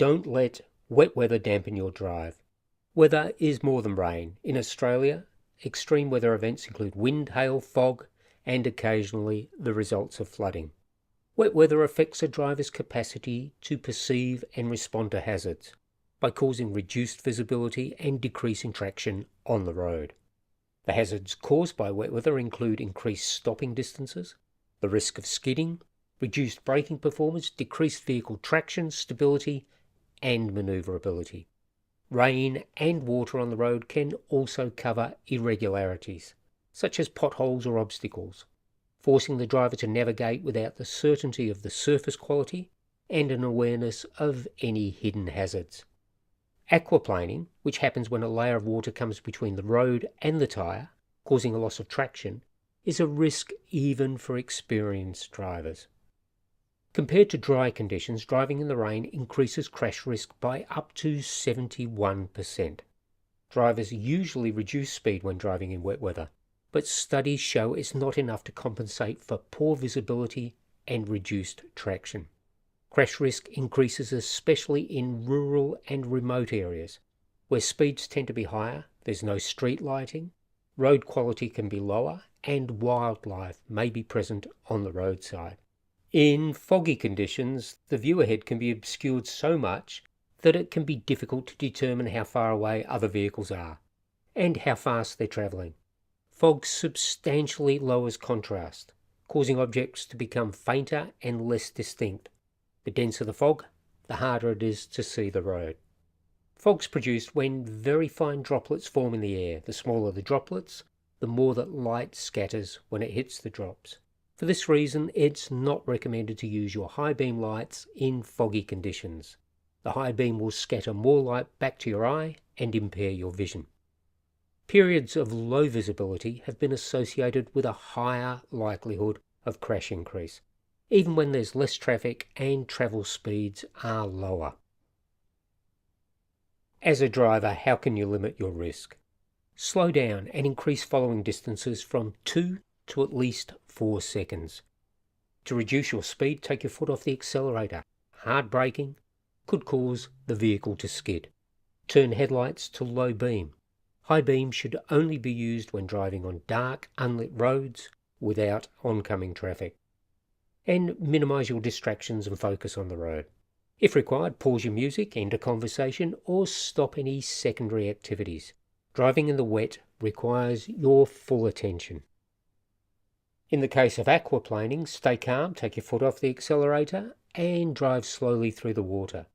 Don't let wet weather dampen your drive. Weather is more than rain. In Australia, extreme weather events include wind, hail, fog, and occasionally the results of flooding. Wet weather affects a driver's capacity to perceive and respond to hazards by causing reduced visibility and decreasing traction on the road. The hazards caused by wet weather include increased stopping distances, the risk of skidding, reduced braking performance, decreased vehicle traction, stability, and manoeuvrability. Rain and water on the road can also cover irregularities, such as potholes or obstacles, forcing the driver to navigate without the certainty of the surface quality and an awareness of any hidden hazards. Aquaplaning, which happens when a layer of water comes between the road and the tyre, causing a loss of traction, is a risk even for experienced drivers. Compared to dry conditions, driving in the rain increases crash risk by up to 71%. Drivers usually reduce speed when driving in wet weather, but studies show it's not enough to compensate for poor visibility and reduced traction. Crash risk increases especially in rural and remote areas, where speeds tend to be higher, there's no street lighting, road quality can be lower, and wildlife may be present on the roadside. In foggy conditions, the view ahead can be obscured so much that it can be difficult to determine how far away other vehicles are and how fast they're travelling. Fog substantially lowers contrast, causing objects to become fainter and less distinct. The denser the fog, the harder it is to see the road. Fog's produced when very fine droplets form in the air. The smaller the droplets, the more that light scatters when it hits the drops. For this reason, it's not recommended to use your high beam lights in foggy conditions. The high beam will scatter more light back to your eye and impair your vision. Periods of low visibility have been associated with a higher likelihood of crash increase, even when there's less traffic and travel speeds are lower. As a driver, how can you limit your risk? Slow down and increase following distances from 2 to at least 4 seconds. To reduce your speed, take your foot off the accelerator. Hard braking could cause the vehicle to skid. Turn headlights to low beam. High beam should only be used when driving on dark, unlit roads without oncoming traffic. And minimize your distractions and focus on the road. If required, pause your music, end a conversation, or stop any secondary activities. Driving in the wet requires your full attention. In the case of aquaplaning, stay calm, take your foot off the accelerator, and drive slowly through the water.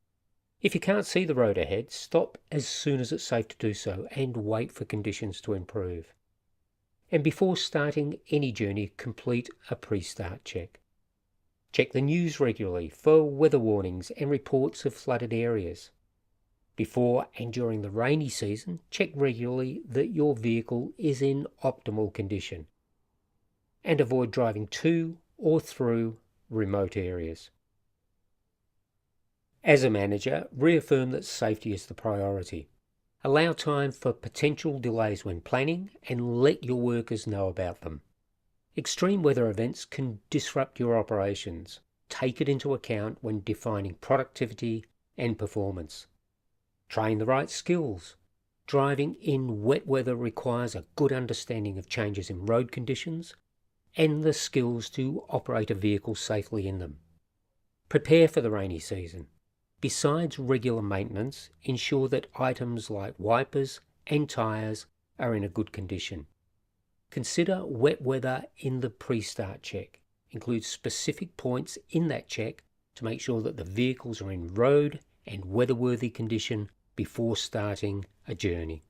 If you can't see the road ahead, stop as soon as it's safe to do so and wait for conditions to improve. And before starting any journey, complete a pre-start check. Check the news regularly for weather warnings and reports of flooded areas. Before and during the rainy season, check regularly that your vehicle is in optimal condition. And avoid driving to or through remote areas. As a manager, reaffirm that safety is the priority. Allow time for potential delays when planning and let your workers know about them. Extreme weather events can disrupt your operations. Take it into account when defining productivity and performance. Train the right skills. Driving in wet weather requires a good understanding of changes in road conditions and the skills to operate a vehicle safely in them. Prepare for the rainy season. Besides regular maintenance, ensure that items like wipers and tyres are in a good condition. Consider wet weather in the pre-start check. Include specific points in that check to make sure that the vehicles are in road and weather-worthy condition before starting a journey.